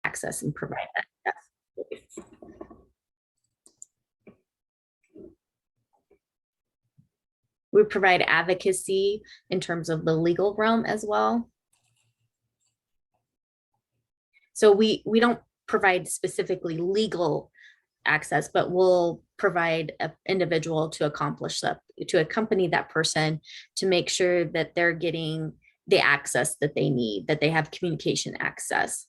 access and provide that. Yes. We provide advocacy in terms of the legal realm as well. So we don't provide specifically legal access, but we'll provide an individual to accomplish that, to accompany that person to make sure that they're getting the access that they need, that they have communication access.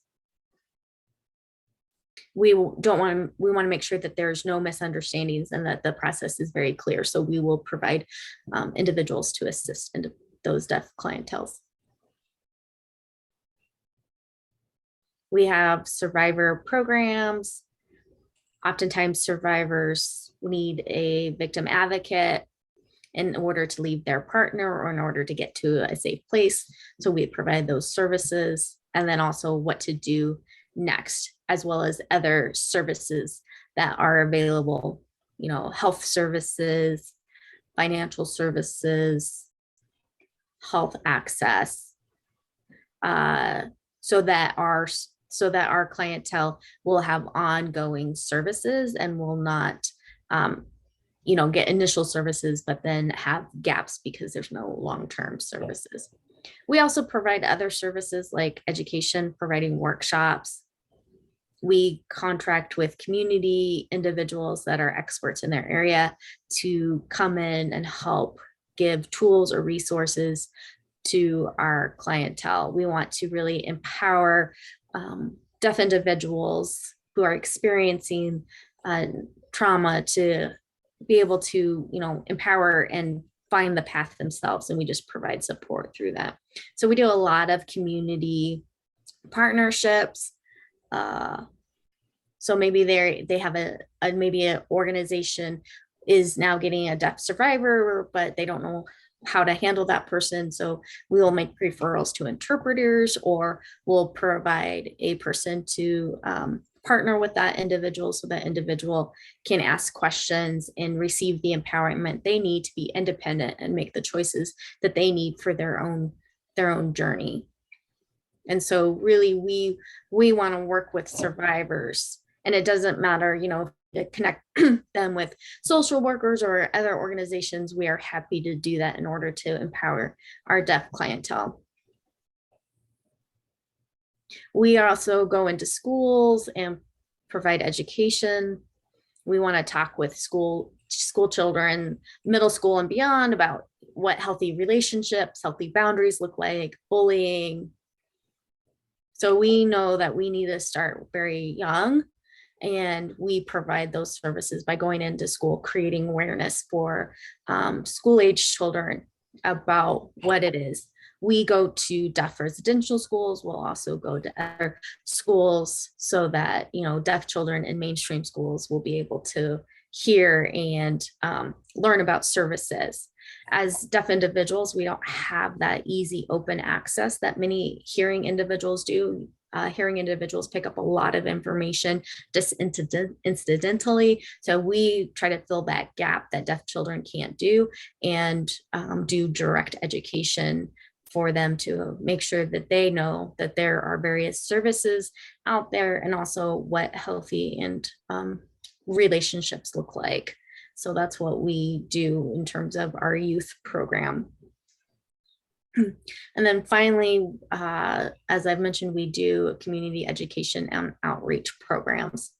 We want to make sure that there's no misunderstandings and that the process is very clear. So we will provide individuals to assist in those deaf clienteles. We have survivor programs. Oftentimes survivors need a victim advocate in order to leave their partner or in order to get to a safe place. So we provide those services, and then also what to do next, as well as other services that are available, you know, health services, financial services, health access, so that our clientele will have ongoing services and will not, you know, get initial services, but then have gaps because there's no long-term services. We also provide other services like education, providing workshops. We contract with community individuals that are experts in their area to come in and help give tools or resources to our clientele. We want to really empower deaf individuals who are experiencing trauma to be able to, you know, empower and find the path themselves, and we just provide support through that. So we do a lot of community partnerships. So maybe they have maybe an organization is now getting a deaf survivor, but they don't know how to handle that person. So we will make referrals to interpreters, or we'll provide a person to partner with that individual so that individual can ask questions and receive the empowerment they need to be independent and make the choices that they need for their own journey. And so really we want to work with survivors, and it doesn't matter, you know, to connect them with social workers or other organizations. We are happy to do that in order to empower our deaf clientele. We also go into schools and provide education. We want to talk with school children, middle school and beyond, about what healthy relationships, healthy boundaries look like, bullying. So we know that we need to start very young, and we provide those services by going into school, creating awareness for school-age children about what it is. We go to deaf residential schools. We'll also go to other schools so that, you know, deaf children in mainstream schools will be able to hear and learn about services. As deaf individuals, we don't have that easy open access that many hearing individuals do. Hearing individuals pick up a lot of information just incidentally. So we try to fill that gap that deaf children can't do, and do direct education for them to make sure that they know that there are various services out there, and also what healthy and relationships look like. So that's what we do in terms of our youth program. And then finally, as I've mentioned, we do community education and outreach programs.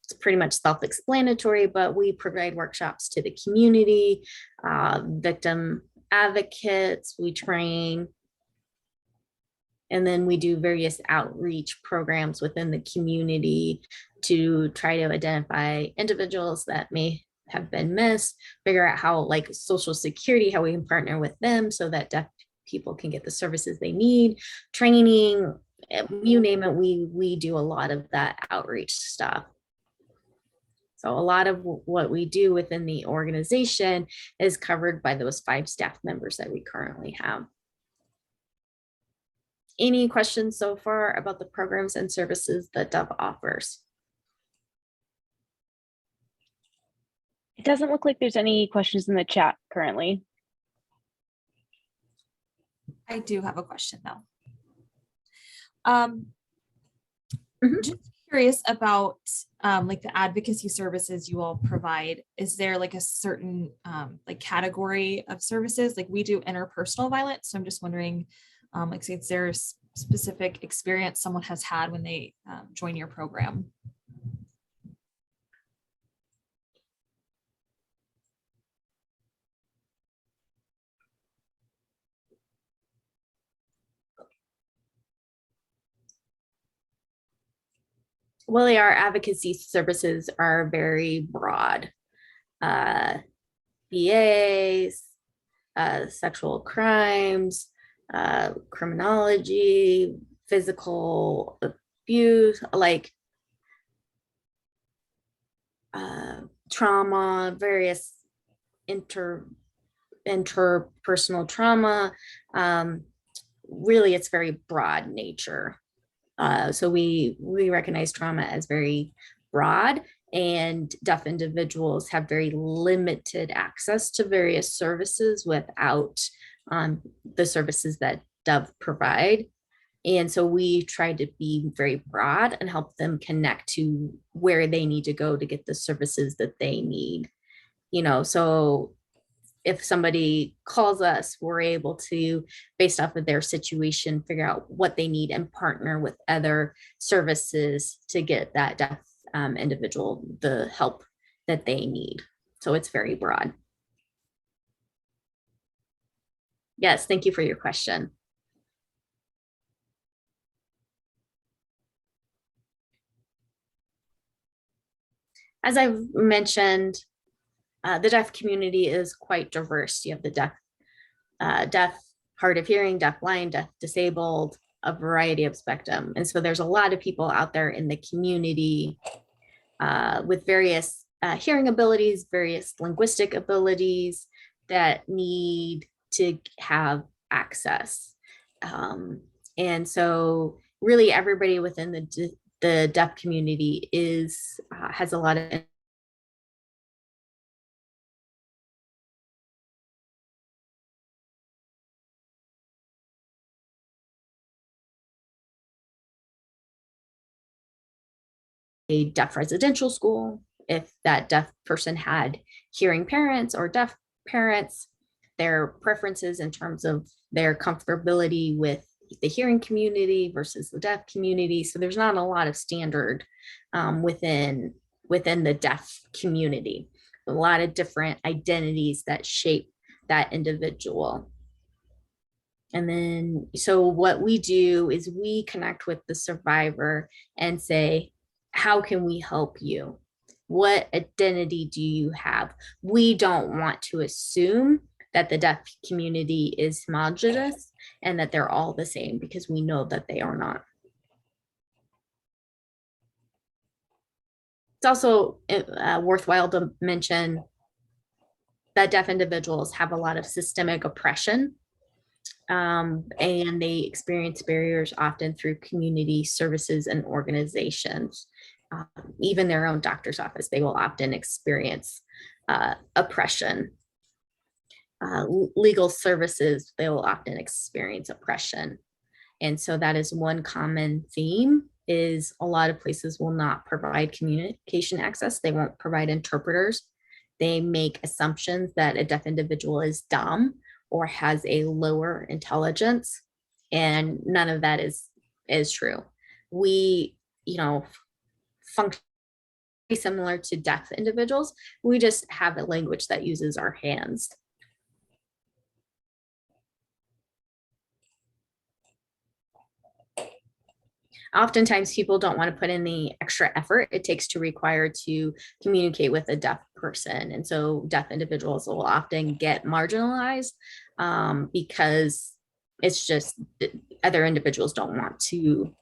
It's pretty much self-explanatory, but we provide workshops to the community, victim advocates, we train, and then we do various outreach programs within the community to try to identify individuals that may have been missed, figure out how, like Social Security, how we can partner with them so that deaf people can get the services they need, training, you name it, we do a lot of that outreach stuff. So a lot of what we do within the organization is covered by those 5 staff members that we currently have. Any questions so far about the programs and services that DOVE offers? It doesn't look like there's any questions in the chat currently. I do have a question though. Mhm. Just curious about like the advocacy services you all provide. Is there like a certain like category of services? Like we do interpersonal violence. So I'm just wondering, like say, is there a specific experience someone has had when they join your program? Well, our advocacy services are very broad. Uh, BAs, sexual crimes, criminology, physical abuse, like trauma, various inter interpersonal trauma. Um, Really, it's very broad nature. So we recognize trauma as very broad, and deaf individuals have very limited access to various services without the services that deaf provide. And so we try to be very broad and help them connect to where they need to go to get the services that they need. So if somebody calls us, we're able to, based off of their situation, figure out what they need and partner with other services to get that deaf individual the help that they need. So it's very broad. Yes, thank you for your question. As I've mentioned, the deaf community is quite diverse. You have the deaf, hard of hearing, deaf blind, deaf disabled, a variety of spectrum. And so there's a lot of people out there in the community with various hearing abilities, various linguistic abilities that need to have access. And so really everybody within the deaf community has a lot of a deaf residential school. If that deaf person had hearing parents or deaf parents, their preferences in terms of their comfortability with the hearing community versus the deaf community. So there's not a lot of standard within the deaf community. A lot of different identities that shape that individual. And then, so what we do is we connect with the survivor and say, how can we help you? What identity do you have? We don't want to assume that the deaf community is homogenous and that they're all the same, because we know that they are not. It's also worthwhile to mention that deaf individuals have a lot of systemic oppression, and they experience barriers often through community services and organizations. Even their own doctor's office, they will often experience oppression. Legal services, they will often experience oppression. And so that is one common theme, is a lot of places will not provide communication access. They won't provide interpreters. They make assumptions that a deaf individual is dumb or has a lower intelligence, and none of that is true. We, function similar to deaf individuals. We just have a language that uses our hands. Oftentimes people don't want to put in the extra effort it takes to require to communicate with a deaf person. And so deaf individuals will often get marginalized because it's just other individuals don't want to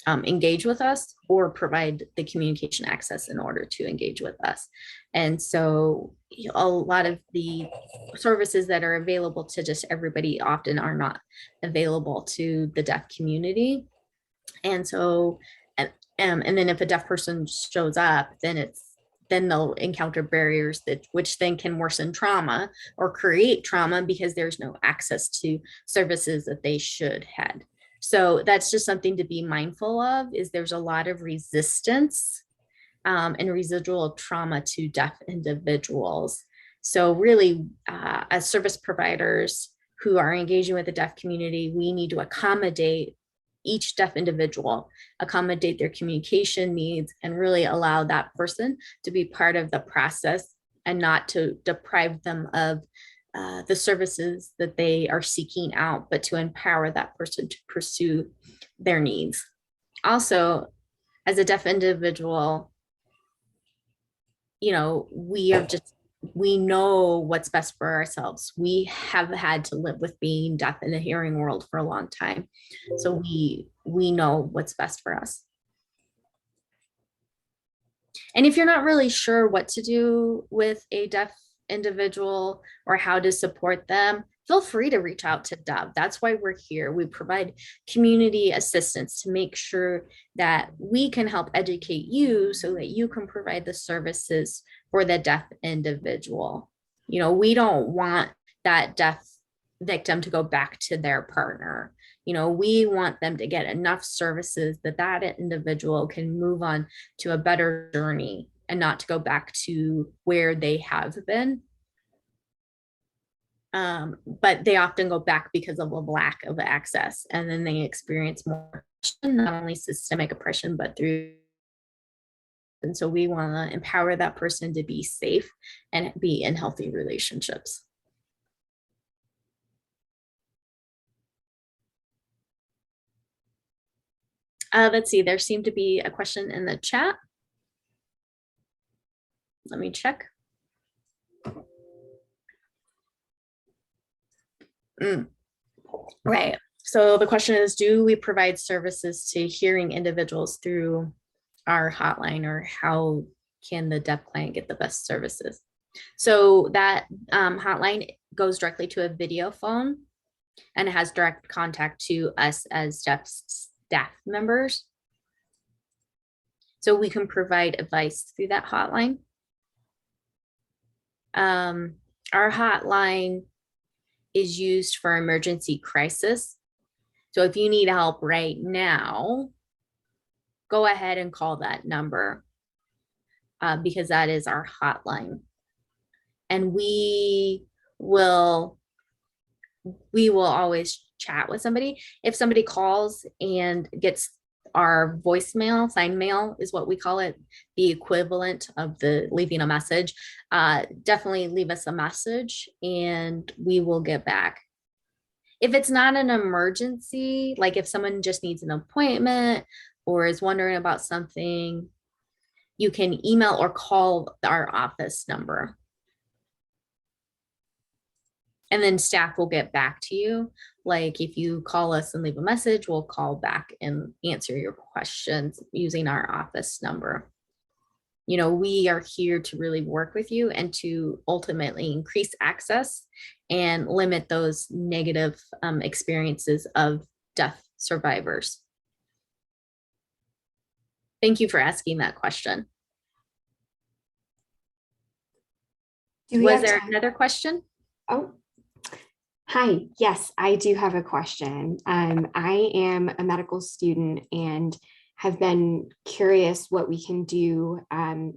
engage with us or provide the communication access in order to engage with us. And so a lot of the services that are available to just everybody often are not available to the deaf community. And so, and then if a deaf person shows up, then they'll encounter barriers that which then can worsen trauma or create trauma because there's no access to services that they should had. So that's just something to be mindful of, is there's a lot of resistance and residual trauma to deaf individuals. So really, as service providers who are engaging with the deaf community, we need to accommodate each deaf individual, accommodate their communication needs, and really allow that person to be part of the process and not to deprive them of the services that they are seeking out, but to empower that person to pursue their needs. Also, as a deaf individual, we know what's best for ourselves. We have had to live with being deaf in the hearing world for a long time. So we know what's best for us. And if you're not really sure what to do with a deaf individual or how to support them, feel free to reach out to Dove. That's why we're here. We provide community assistance to make sure that we can help educate you so that you can provide the services for the deaf individual. We don't want that deaf victim to go back to their partner. We want them to get enough services that that individual can move on to a better journey and not to go back to where they have been. But they often go back because of a lack of access, and then they experience more, not only systemic oppression, but through. And so we want to empower that person to be safe and be in healthy relationships. Let's see, there seemed to be a question in the chat. Let me check. Right. So the question is, do we provide services to hearing individuals through our hotline, or how can the deaf client get the best services? So that hotline goes directly to a video phone and it has direct contact to us as deaf staff members. So we can provide advice through that hotline. Our hotline is used for emergency crisis. So if you need help right now, go ahead and call that number because that is our hotline. And we will always chat with somebody. If somebody calls and gets our voicemail, sign mail is what we call it, the equivalent of the leaving a message, definitely leave us a message and we will get back. If it's not an emergency, like if someone just needs an appointment or is wondering about something, you can email or call our office number. And then staff will get back to you. Like if you call us and leave a message, we'll call back and answer your questions using our office number. We are here to really work with you and to ultimately increase access and limit those negative experiences of deaf survivors. Thank you for asking that question. Was there another question? Oh, hi. Yes, I do have a question. I am a medical student and have been curious what we can do I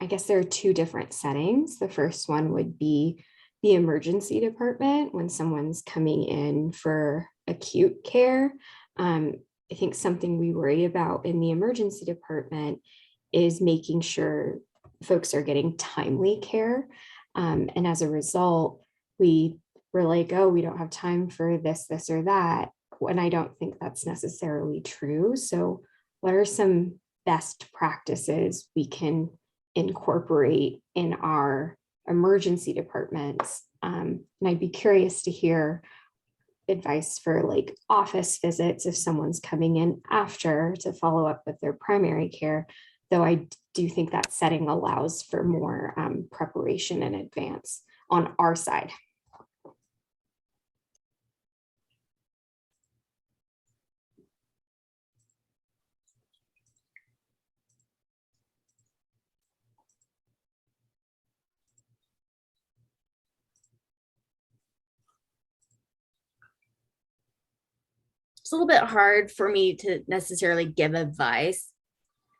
guess there are two different settings. The first one would be the emergency department when someone's coming in for acute care. I think something we worry about in the emergency department is making sure folks are getting timely care. And as a result, we're like, oh, we don't have time for this, or that. And I don't think that's necessarily true. So what are some best practices we can incorporate in our emergency departments? And I'd be curious to hear advice for like office visits if someone's coming in after to follow up with their primary care, though I do think that setting allows for more preparation in advance on our side. a little bit hard for me to necessarily give advice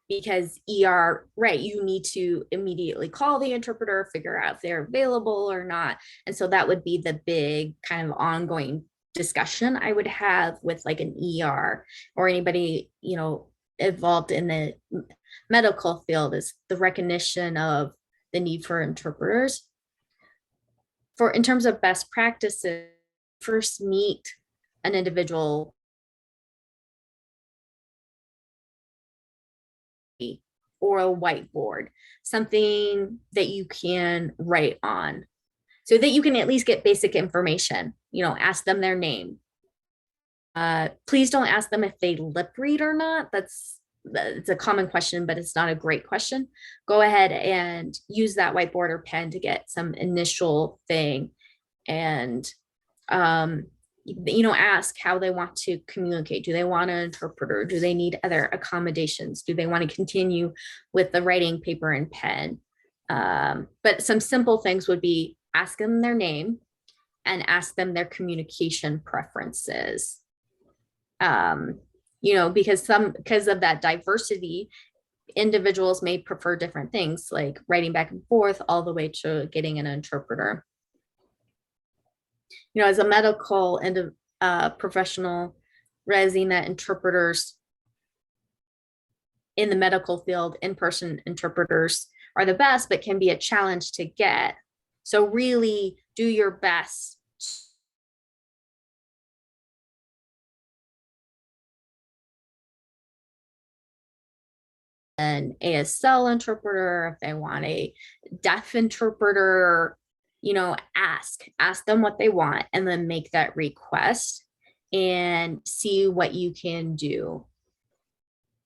because ER, right, you need to immediately call the interpreter, figure out if they're available or not. And so that would be the big kind of ongoing discussion I would have with like an ER or anybody, you know, involved in the medical field, is the recognition of the need for interpreters. For in terms of best practices, first meet an individual or a whiteboard, something that you can write on so that you can at least get basic information. You know, ask them their name. Please don't ask them if they lip read or not. It's a common question, but it's not a great question. Go ahead and use that whiteboard or pen to get some initial thing, and you know, ask how they want to communicate. Do they want an interpreter? Do they need other accommodations? Do they want to continue with the writing paper and pen? But some simple things would be ask them their name and ask them their communication preferences. You know, because of that diversity, individuals may prefer different things, like writing back and forth all the way to getting an interpreter. You know, as a medical and professional, realizing that interpreters in the medical field, in-person interpreters are the best, but can be a challenge to get. So really do your best an ASL interpreter, if they want a deaf interpreter, you know, ask them what they want and then make that request and see what you can do.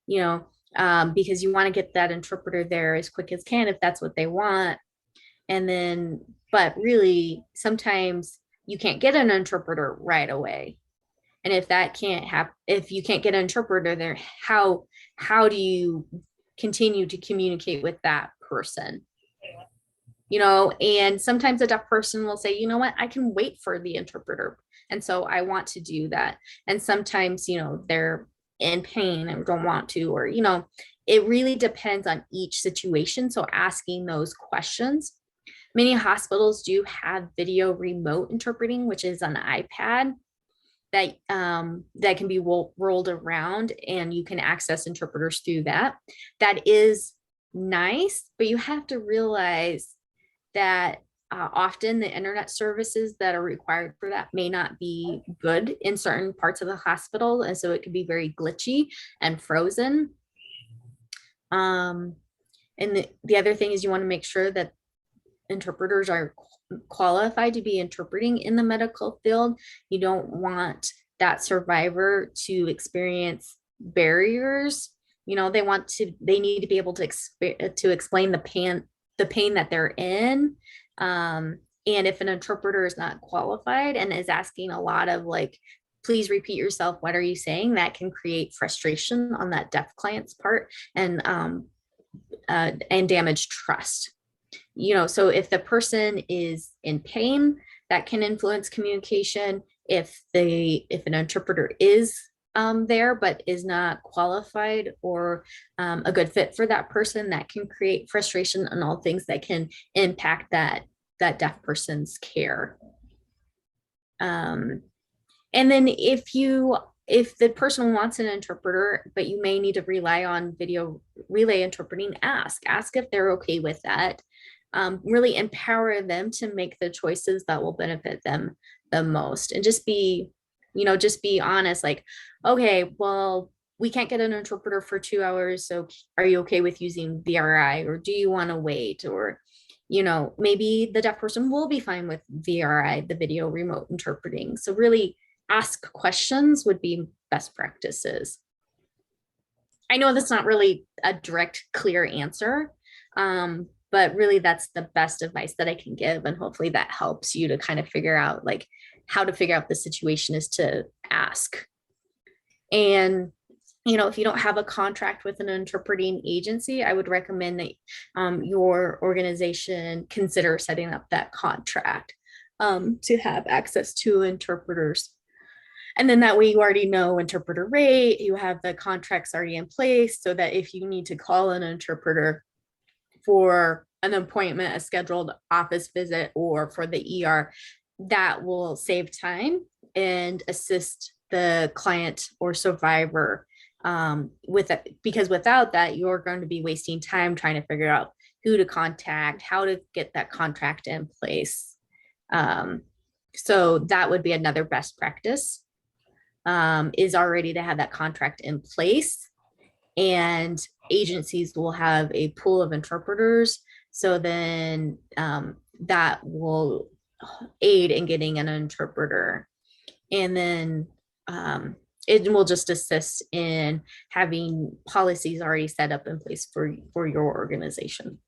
You know, because you want to get that interpreter there as quick as can if that's what they want. And then, but really, sometimes you can't get an interpreter right away. And if that can't happen, if you can't get an interpreter there, how do you continue to communicate with that person? You know, and sometimes a deaf person will say, you know what, I can wait for the interpreter. And so I want to do that. And sometimes, you know, they're in pain and don't want to, or, you know, it really depends on each situation. So asking those questions. Many hospitals do have video remote interpreting, which is an iPad that that can be rolled around and you can access interpreters through that. That is nice, but you have to realize that often the internet services that are required for that may not be good in certain parts of the hospital, and so it can be very glitchy and frozen. And the other thing is you want to make sure that interpreters are qualified to be interpreting in the medical field. You don't want that survivor to experience barriers. You know, they need to be able to explain the pain that they're in. And if an interpreter is not qualified and is asking a lot of like, please repeat yourself, what are you saying? That can create frustration on that deaf client's part and damage trust. You know, so if the person is in pain, that can influence communication. If an interpreter is there but is not qualified or a good fit for that person, that can create frustration and all things that can impact that deaf person's care. And then if the person wants an interpreter, but you may need to rely on video relay interpreting, ask if they're okay with that. Really empower them to make the choices that will benefit them the most, and just be honest, like, okay, well, we can't get an interpreter for 2 hours, so are you okay with using VRI, or do you want to wait? Or, you know, maybe the deaf person will be fine with VRI, the video remote interpreting. So really ask questions would be best practices. I know that's not really a direct, clear answer, but really that's the best advice that I can give. And hopefully that helps you to kind of figure out like how to figure out the situation is to ask. And, you know, if you don't have a contract with an interpreting agency, I would recommend that your organization consider setting up that contract to have access to interpreters. And then that way you already know interpreter rate, you have the contracts already in place so that if you need to call an interpreter for an appointment, a scheduled office visit, or for the ER, that will save time and assist the client or survivor with it, because without that, you're going to be wasting time trying to figure out who to contact, how to get that contract in place. So that would be another best practice, is already to have that contract in place, and agencies will have a pool of interpreters. So then that will aid in getting an interpreter. And then it will just assist in having policies already set up in place for your organization.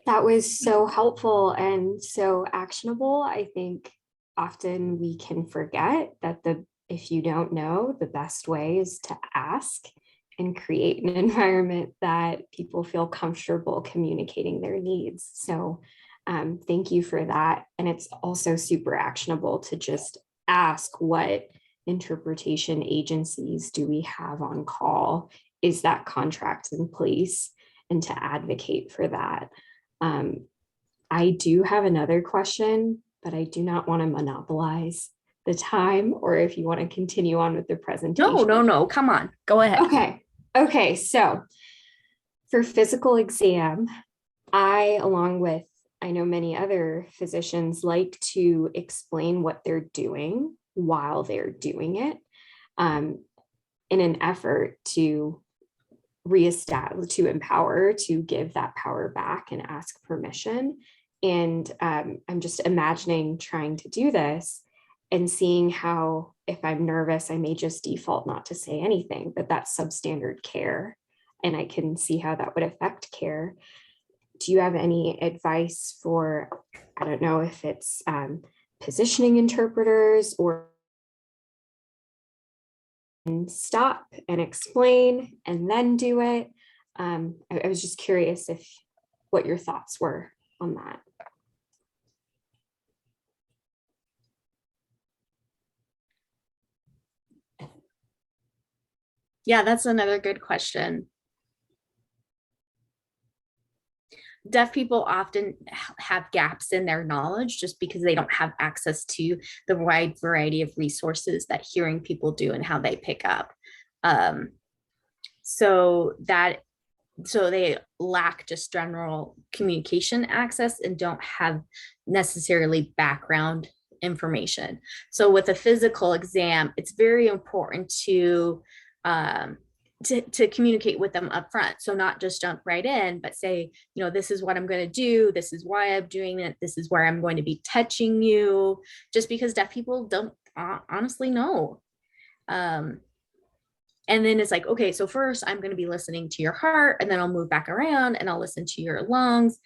That was so helpful and so actionable. I think often we can forget that if you don't know, the best way is to ask and create an environment that people feel comfortable communicating their needs. So thank you for that. And it's also super actionable to just ask, what interpretation agencies do we have on call? Is that contract in place? And to advocate for that. I do have another question, but I do not want to monopolize the time, or if you want to continue on with the presentation. No, come on, go ahead. Okay, so for physical exam, along with, I know many other physicians, like to explain what they're doing while they're doing it, in an effort to reestablish, to empower, to give that power back and ask permission. And I'm just imagining trying to do this and seeing how, if I'm nervous, I may just default not to say anything, but that's substandard care. And I can see how that would affect care. Do you have any advice for, I don't know if it's positioning interpreters, or stop and explain and then do it? I was just curious what your thoughts were on that. Yeah, that's another good question. Deaf people often have gaps in their knowledge just because they don't have access to the wide variety of resources that hearing people do and how they pick up. So they lack just general communication access and don't have necessarily background information. So with a physical exam, it's very important to communicate with them up front. So not just jump right in, but say, this is what I'm going to do. This is why I'm doing it. This is where I'm going to be touching you, just because deaf people don't honestly know. And then it's like, okay, so first I'm going to be listening to your heart, and then I'll move back around and I'll listen to your lungs.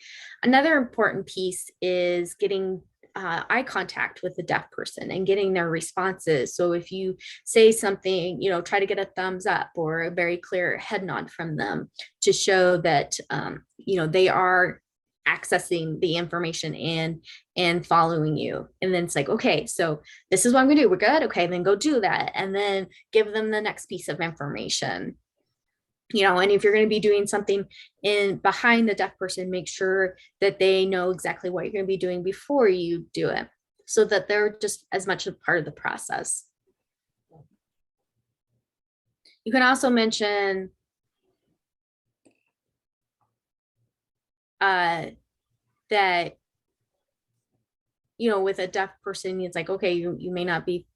Another important piece is getting eye contact with the deaf person and getting their responses. So if you say something, try to get a thumbs up or a very clear head nod from them to show that, they are accessing the information and following you. And then it's like, okay, so this is what I'm gonna do. We're good. Okay, then go do that. And then give them the next piece of information. And if you're going to be doing something behind the deaf person, make sure that they know exactly what you're going to be doing before you do it, so that they're just as much a part of the process. You can also mention that, with a deaf person, it's like, okay, you may not be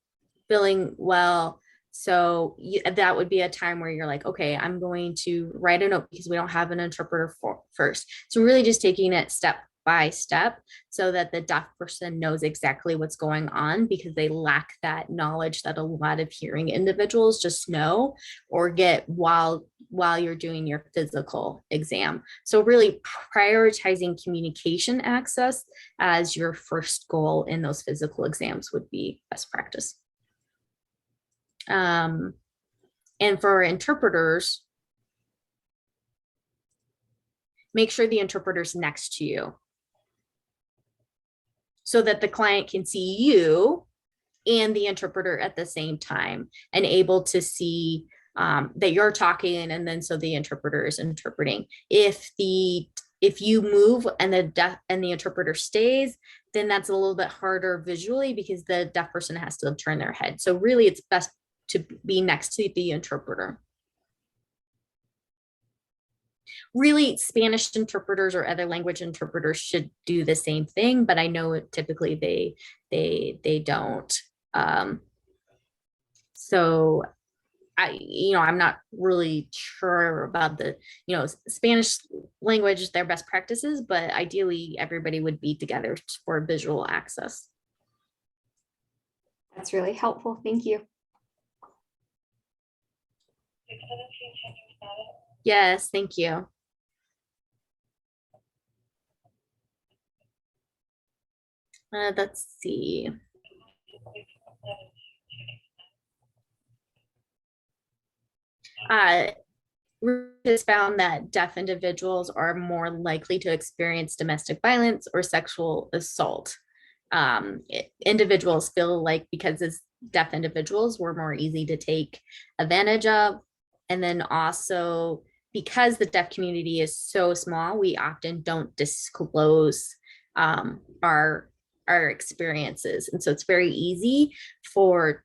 feeling well. So that would be a time where you're like, okay, I'm going to write a note, because we don't have an interpreter first. So really just taking it step by step so that the deaf person knows exactly what's going on, because they lack that knowledge that a lot of hearing individuals just know or get while you're doing your physical exam. So really prioritizing communication access as your first goal in those physical exams would be best practice. And for interpreters, make sure the interpreter's next to you so that the client can see you and the interpreter at the same time, and able to see that you're talking, and then so the interpreter is interpreting. If you move and the interpreter stays, then that's a little bit harder visually because the deaf person has to turn their head. So really it's best to be next to the interpreter. Really, Spanish interpreters or other language interpreters should do the same thing, but I know typically they don't. So I'm not really sure about the, Spanish language, their best practices, but ideally everybody would be together for visual access. That's really helpful. Thank you. Yes, thank you. Let's see. Research found that deaf individuals are more likely to experience domestic violence or sexual assault. Individuals feel like because as deaf individuals, we're more easy to take advantage of. And then also because the deaf community is so small, we often don't disclose our experiences. And so it's very easy for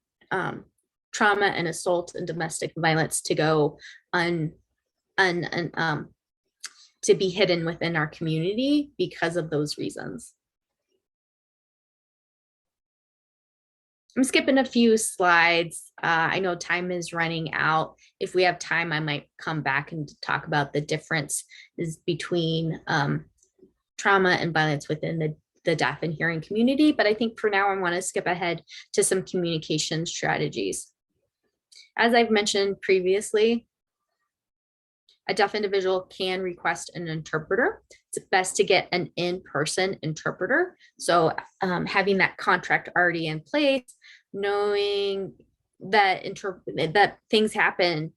trauma and assault and domestic violence to go to be hidden within our community because of those reasons. I'm skipping a few slides. I know time is running out. If we have time, I might come back and talk about the difference between trauma and violence within the deaf and hearing community. But I think for now, I want to skip ahead to some communication strategies. As I've mentioned previously, a deaf individual can request an interpreter. It's best to get an in-person interpreter. So having that contract already in place, knowing that that things happen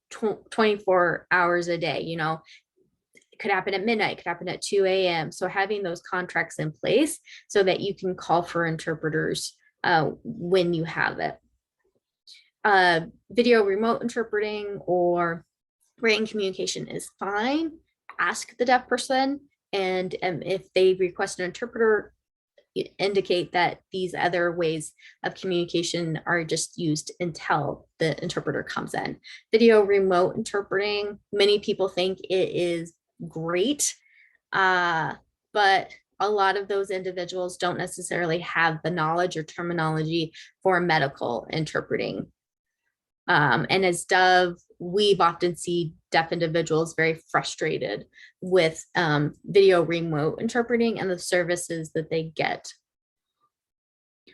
24 hours a day, it could happen at midnight, it could happen at 2 a.m. So having those contracts in place so that you can call for interpreters when you have it. Video remote interpreting or written communication is fine. Ask the deaf person, and if they request an interpreter, indicate that these other ways of communication are just used until the interpreter comes in. Video remote interpreting, many people think it is great, but a lot of those individuals don't necessarily have the knowledge or terminology for medical interpreting. And as Dove, we've often seen deaf individuals very frustrated with video remote interpreting and the services that they get.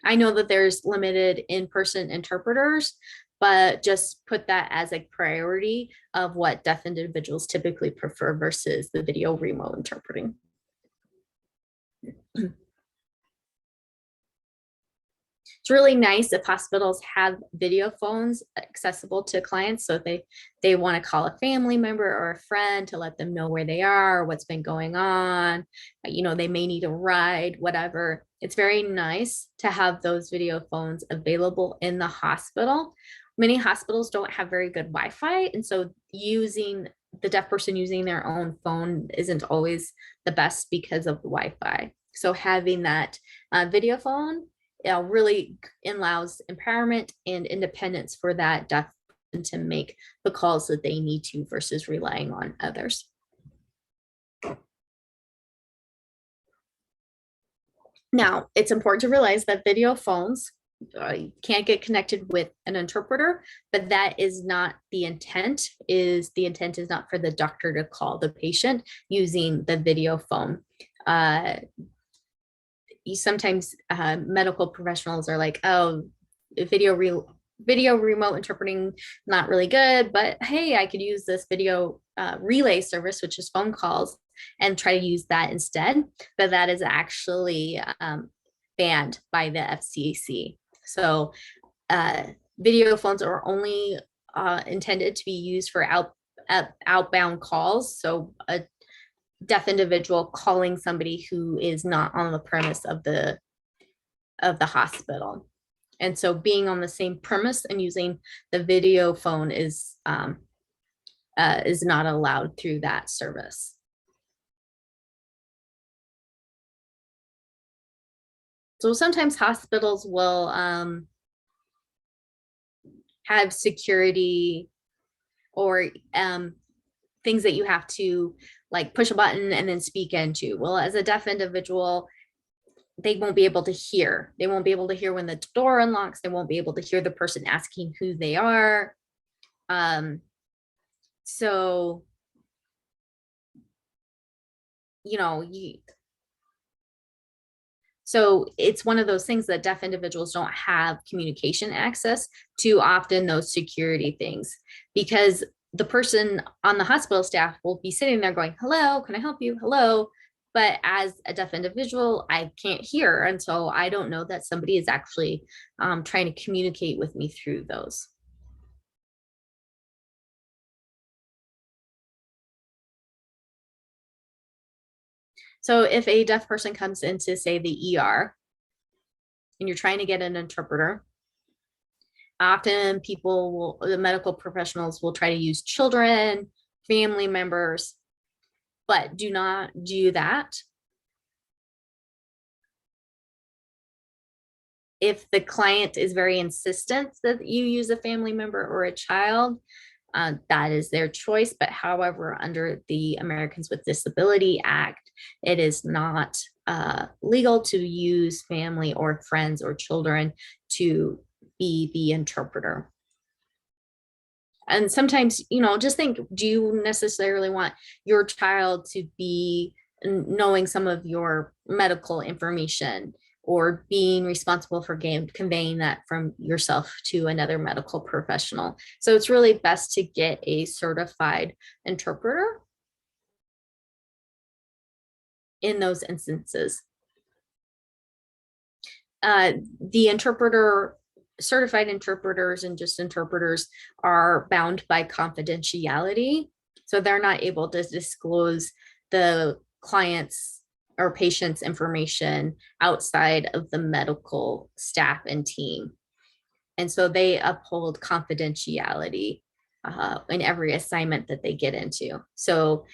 I know that there's limited in-person interpreters, but just put that as a priority of what deaf individuals typically prefer versus the video remote interpreting. It's really nice if hospitals have video phones accessible to clients. So if they want to call a family member or a friend to let them know where they are, what's been going on, they may need a ride, whatever. It's very nice to have those video phones available in the hospital. Many hospitals don't have very good Wi-Fi. And so using the deaf person using their own phone isn't always the best because of the Wi-Fi. So having that video phone really allows empowerment and independence for that deaf person to make the calls that they need to versus relying on others. Now, it's important to realize that video phones can't get connected with an interpreter, but that is not the intent. The intent is not for the doctor to call the patient using the video phone. Sometimes medical professionals are like, oh, video remote interpreting not really good, but hey, I could use this video relay service, which is phone calls, and try to use that instead. But that is actually banned by the FCC. So video phones are only intended to be used for outbound calls. So a deaf individual calling somebody who is not on the premise of the hospital. And so being on the same premise and using the video phone is not allowed through that service. So sometimes hospitals will have security or things that you have to like push a button and then speak into. Well, as a deaf individual, they won't be able to hear. They won't be able to hear when the door unlocks. They won't be able to hear the person asking who they are. So, you know, so it's one of those things that deaf individuals don't have communication access to often those security things, because the person on the hospital staff will be sitting there going, hello, can I help you? Hello. But as a deaf individual, I can't hear. And so I don't know that somebody is actually trying to communicate with me through those. So if a deaf person comes into, say, the ER, and you're trying to get an interpreter, often the medical professionals will try to use children, family members, but do not do that if the client is very insistent that you use a family member or a child. That is their choice. But however, under the Americans with Disability Act, it is not legal to use family or friends or children to be the interpreter. And sometimes, you know, just think, do you necessarily want your child to be knowing some of your medical information or being responsible for conveying that from yourself to another medical professional? So it's really best to get a certified interpreter in those instances. The certified interpreters and just interpreters are bound by confidentiality. So they're not able to disclose the client's or patient's information outside of the medical staff and team. And so they uphold confidentiality in every assignment that they get into. So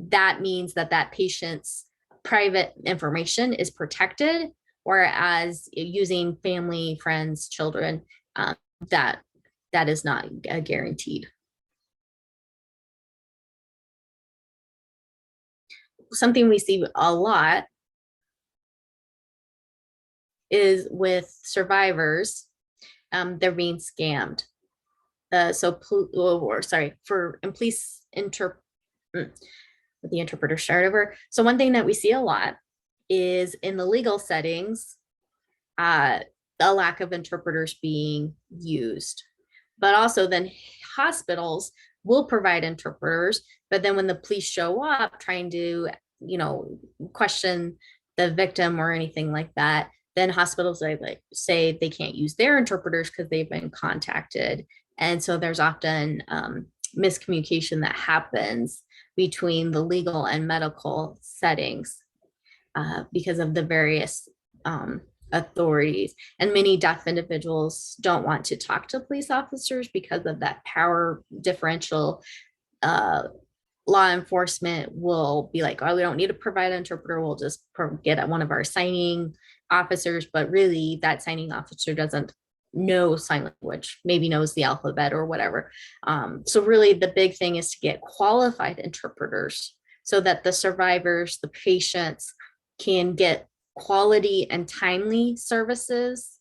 that means that that patient's private information is protected, whereas using family, friends, children, that is not guaranteed. Something we see a lot is with survivors, they're being scammed. The interpreter start over. So one thing that we see a lot is in the legal settings, the lack of interpreters being used, but also then hospitals will provide interpreters, but then when the police show up trying to, you know, question the victim or anything like that, then hospitals like say they can't use their interpreters because they've been contacted. And so there's often miscommunication that happens between the legal and medical settings because of the various authorities. And many deaf individuals don't want to talk to police officers because of that power differential. Law enforcement will be like, oh, we don't need to provide an interpreter. We'll just get one of our signing officers. But really, that signing officer doesn't know sign language, maybe knows the alphabet or whatever. So really, the big thing is to get qualified interpreters so that the survivors, the patients, can get quality and timely services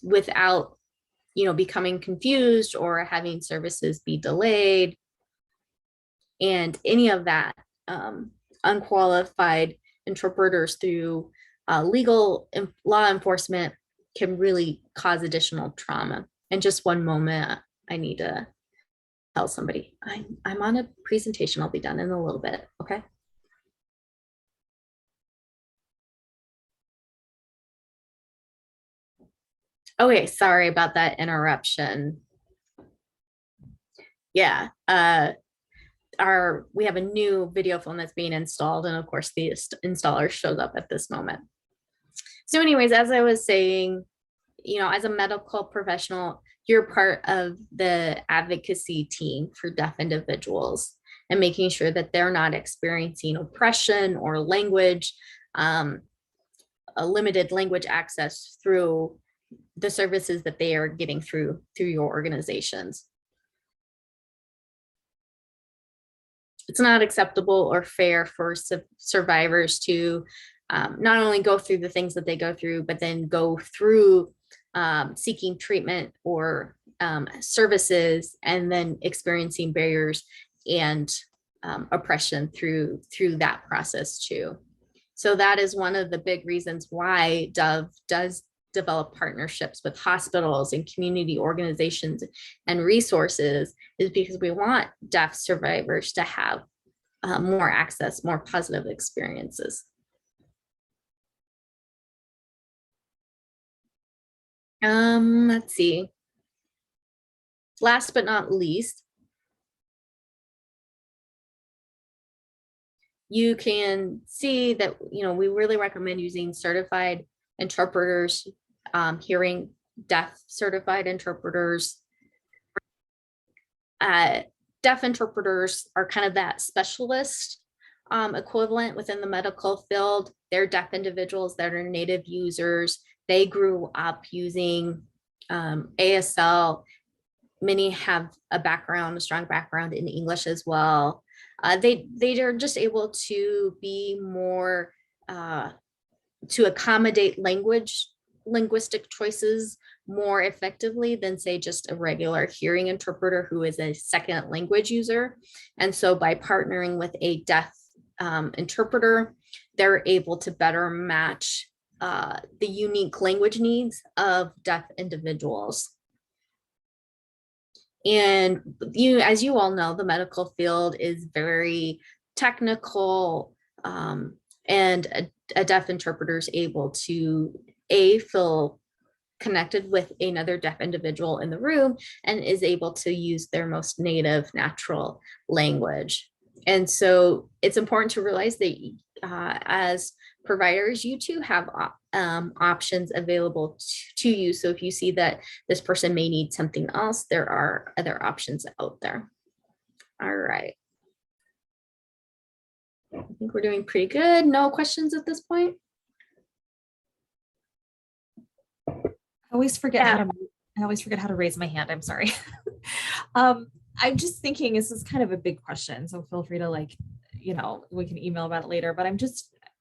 without, you know, becoming confused or having services be delayed. And any of that unqualified interpreters through legal law enforcement can really cause additional trauma. And just one moment, I need to tell somebody I'm on a presentation. I'll be done in a little bit. Okay. Okay, sorry about that interruption. Yeah, we have a new video phone that's being installed, and of course the installer shows up at this moment. So anyways, as I was saying, as a medical professional, you're part of the advocacy team for deaf individuals and making sure that they're not experiencing oppression or language, a limited language access through the services that they are getting through your organizations. It's not acceptable or fair for survivors to not only go through the things that they go through, but then go through seeking treatment or services and then experiencing barriers and oppression through that process too. So that is one of the big reasons why Dove does develop partnerships with hospitals and community organizations and resources, is because we want deaf survivors to have more access, more positive experiences. Let's see. Last but not least, you can see that, we really recommend using certified interpreters, hearing deaf certified interpreters. Deaf interpreters are kind of that specialist equivalent within the medical field. They're deaf individuals that are native users. They grew up using ASL. Many have a strong background in English as well. They are just able to be more to accommodate linguistic choices more effectively than, say, just a regular hearing interpreter who is a second language user. And so by partnering with a deaf interpreter, they're able to better match the unique language needs of deaf individuals. And as you all know, the medical field is very technical, and a deaf interpreter is able to feel connected with another deaf individual in the room and is able to use their most native natural language. And so it's important to realize that as providers, you too have options available to you. So if you see that this person may need something else, there are other options out there. All right. I think we're doing pretty good. No questions at this point? I always forget how to raise my hand. I'm sorry. I'm just thinking this is kind of a big question, so feel free to we can email about it later, but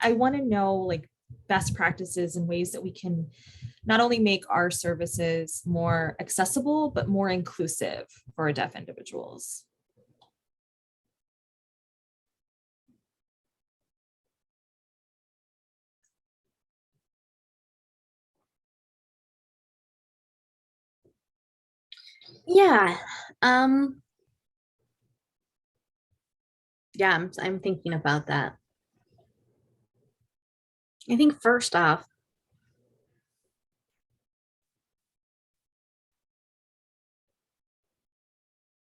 I want to know best practices and ways that we can not only make our services more accessible, but more inclusive for deaf individuals. Yeah. Yeah, I'm thinking about that. I think first off,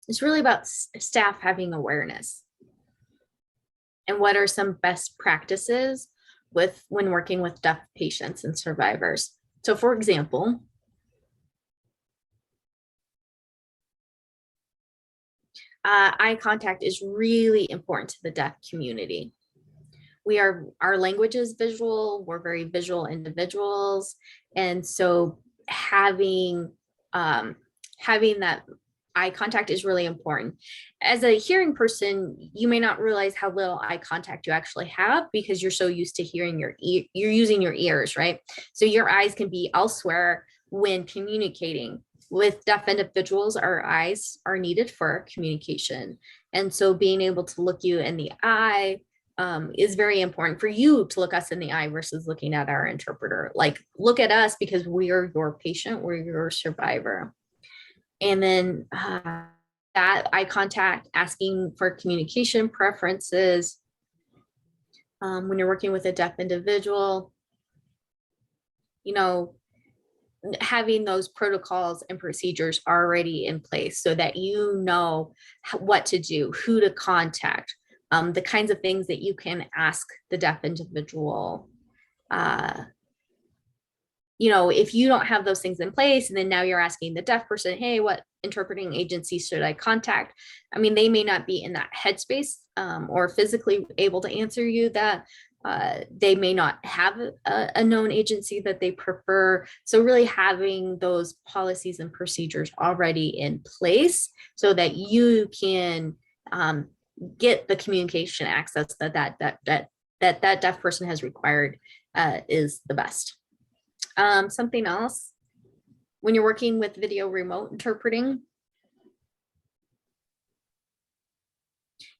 it's really about staff having awareness. And what are some best practices when working with deaf patients and survivors? So for example, eye contact is really important to the deaf community. Our language is visual, we're very visual individuals. And so having that eye contact is really important. As a hearing person, you may not realize how little eye contact you actually have because you're so used to hearing you're using your ears, right? So your eyes can be elsewhere when communicating. With deaf individuals, our eyes are needed for communication. And so being able to look you in the eye is very important for you to look us in the eye versus looking at our interpreter. Look at us because we are your patient, we're your survivor. And then that eye contact, asking for communication preferences when you're working with a deaf individual, having those protocols and procedures already in place so that you know what to do, who to contact, the kinds of things that you can ask the deaf individual you know, if you don't have those things in place, and then now you're asking the deaf person, hey, what interpreting agency should I contact? I mean, they may not be in that headspace or physically able to answer you that. They may not have a known agency that they prefer. So really having those policies and procedures already in place so that you can get the communication access that deaf person has required is the best. Something else, when you're working with video remote interpreting,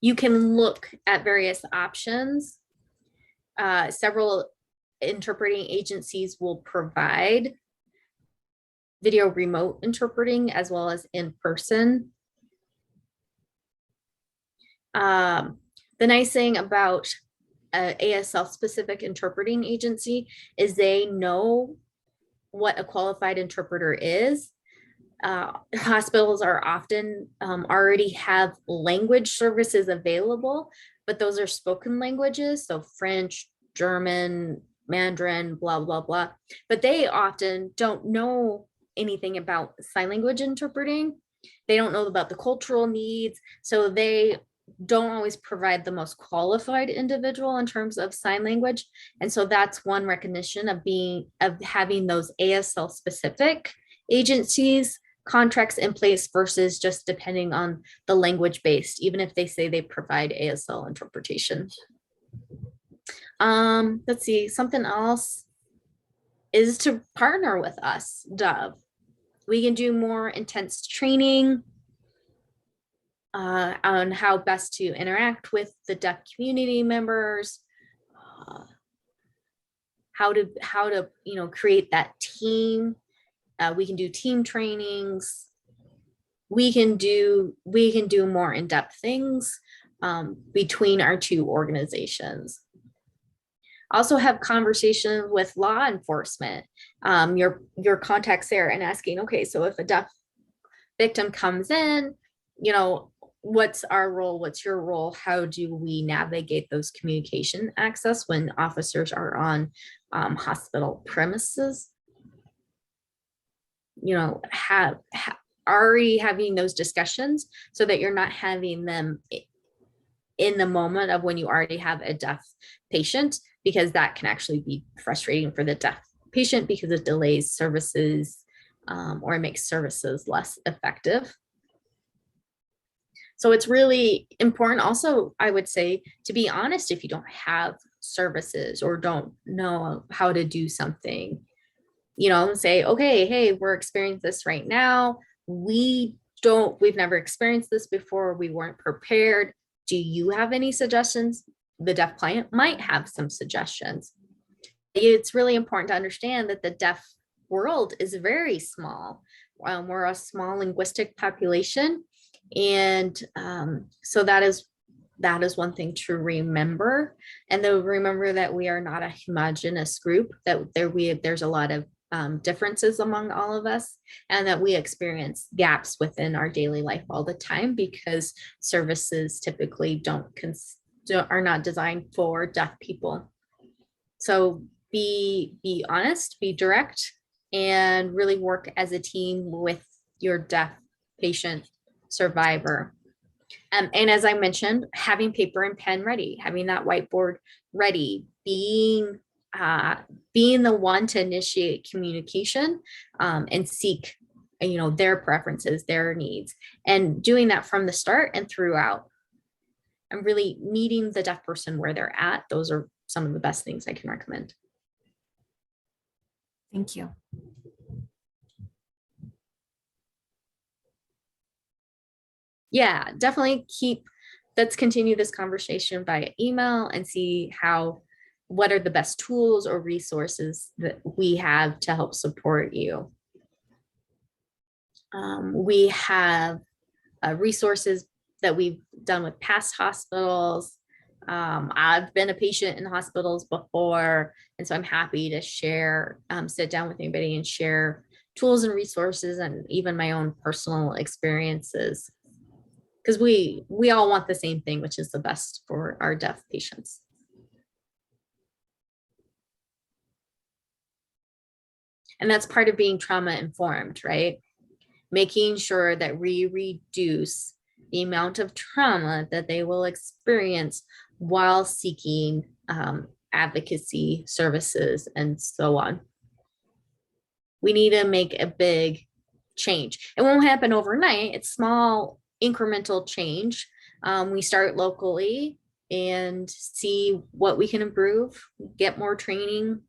you can look at various options. Several interpreting agencies will provide video remote interpreting as well as in person. The nice thing about ASL specific interpreting agency is they know what a qualified interpreter is. Hospitals are often already have language services available, but those are spoken languages, so French, German, Mandarin, blah, blah, blah. But they often don't know anything about sign language interpreting. They don't know about the cultural needs, so they don't always provide the most qualified individual in terms of sign language. And so that's one recognition of having those ASL specific agencies contracts in place versus just depending on the language based, even if they say they provide ASL interpretation. Let's see, something else is to partner with us, Dove. We can do more intense training on how best to interact with the deaf community members, how to create that team. We can do team trainings. We can do more in-depth things between our two organizations. Also have conversations with law enforcement, your contacts there, and asking, okay, so if a deaf victim comes in, what's our role? What's your role? How do we navigate those communication access when officers are on hospital premises? Already having those discussions so that you're not having them in the moment of when you already have a deaf patient, because that can actually be frustrating for the deaf patient because it delays services or it makes services less effective. So it's really important also, I would say, to be honest if you don't have services or don't know how to do something. Say, okay, hey, we're experiencing this right now. We've never experienced this before. We weren't prepared. Do you have any suggestions? The deaf client might have some suggestions. It's really important to understand that the deaf world is very small. We're a small linguistic population. And so that is one thing to remember. And then remember that we are not a homogenous group, that there's a lot of differences among all of us, and that we experience gaps within our daily life all the time because services typically are not designed for deaf people. So be honest, be direct, and really work as a team with your deaf patient survivor. And as I mentioned, having paper and pen ready, having that whiteboard ready, being the one to initiate communication and seek their preferences, their needs, and doing that from the start and throughout, and really meeting the deaf person where they're at. Those are some of the best things I can recommend. Thank you. Yeah, definitely let's continue this conversation via email and see what are the best tools or resources that we have to help support you. We have resources that we've done with past hospitals. I've been a patient in hospitals before, and so I'm happy to share, sit down with anybody and share tools and resources and even my own personal experiences. Because we all want the same thing, which is the best for our deaf patients. And that's part of being trauma informed, right? Making sure that we reduce the amount of trauma that they will experience while seeking advocacy services and so on. We need to make a big change. It won't happen overnight. It's small incremental change. We start locally and see what we can improve, get more training,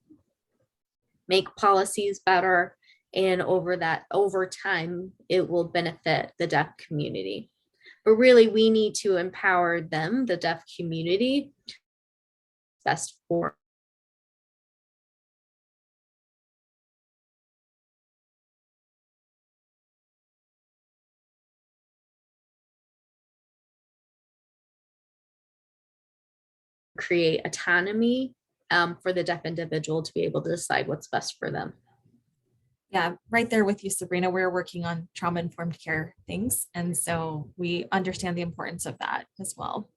make policies better, and over time it will benefit the deaf community. But really we need to empower them, the deaf community, best for create autonomy for the deaf individual to be able to decide what's best for them. Yeah, right there with you, Sabrina. We're working on trauma-informed care things. And so we understand the importance of that as well.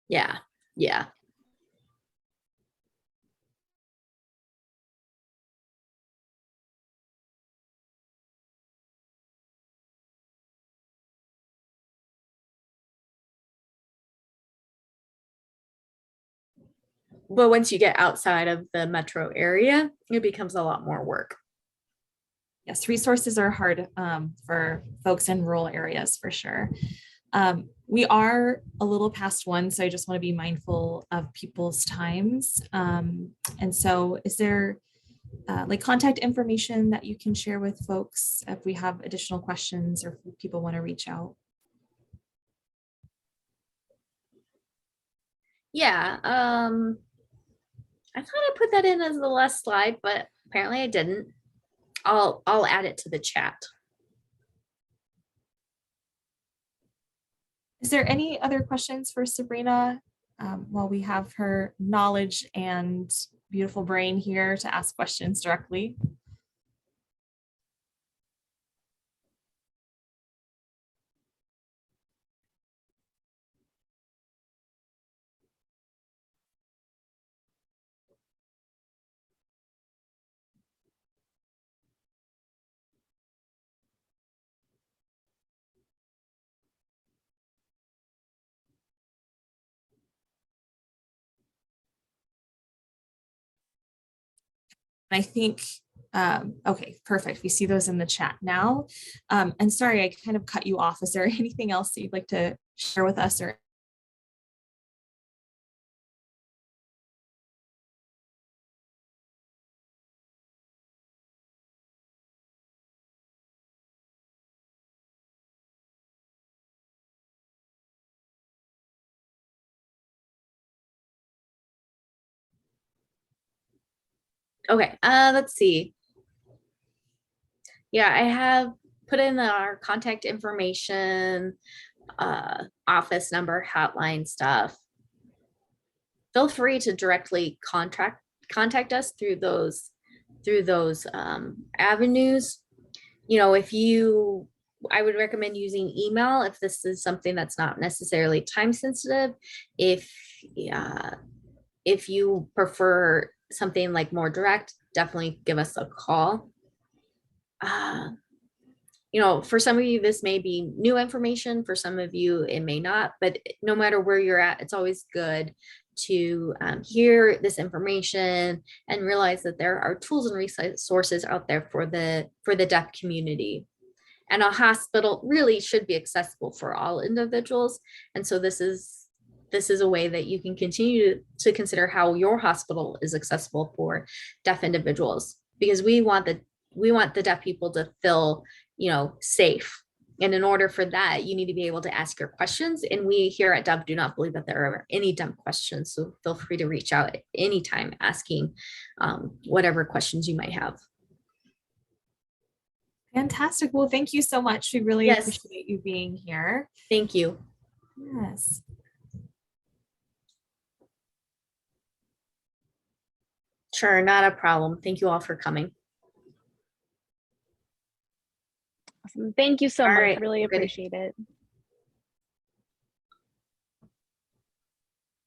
Yeah, yeah. But once you get outside of the metro area, it becomes a lot more work. Yes, resources are hard for folks in rural areas for sure. We are a little past 1, so I just want to be mindful of people's times. And so is there like contact information that you can share with folks if we have additional questions or if people want to reach out? Yeah, I thought I put that in as the last slide, but apparently I didn't. I'll add it to the chat. Is there any other questions for Sabrina while we have her knowledge and beautiful brain here to ask questions directly? I think, okay, perfect. We see those in the chat now. And sorry, I kind of cut you off. Is there anything else that you'd like to share with us or Okay, let's see. Yeah, I have put in our contact information, office number, hotline stuff. Feel free to directly contact us through those avenues. You know, I would recommend using email if this is something that's not necessarily time sensitive. If if you prefer something like more direct, definitely give us a call. You know, for some of you, this may be new information. For some of you, it may not. But no matter where you're at, it's always good to hear this information and realize that there are tools and resources out there for the deaf community. And a hospital really should be accessible for all individuals. And so this is a way that you can continue to consider how your hospital is accessible for deaf individuals, because we want the deaf people to feel, you know, safe. And in order for that, you need to be able to ask your questions. And we here at DEV do not believe that there are any dumb questions. So feel free to reach out at any time asking whatever questions you might have. fantastic. Well, thank you so much. We really Yes. appreciate you being here. Thank you. Yes. Sure, not a problem. Thank you all for coming. Awesome. Thank you so All much. right. Really Good. appreciate it.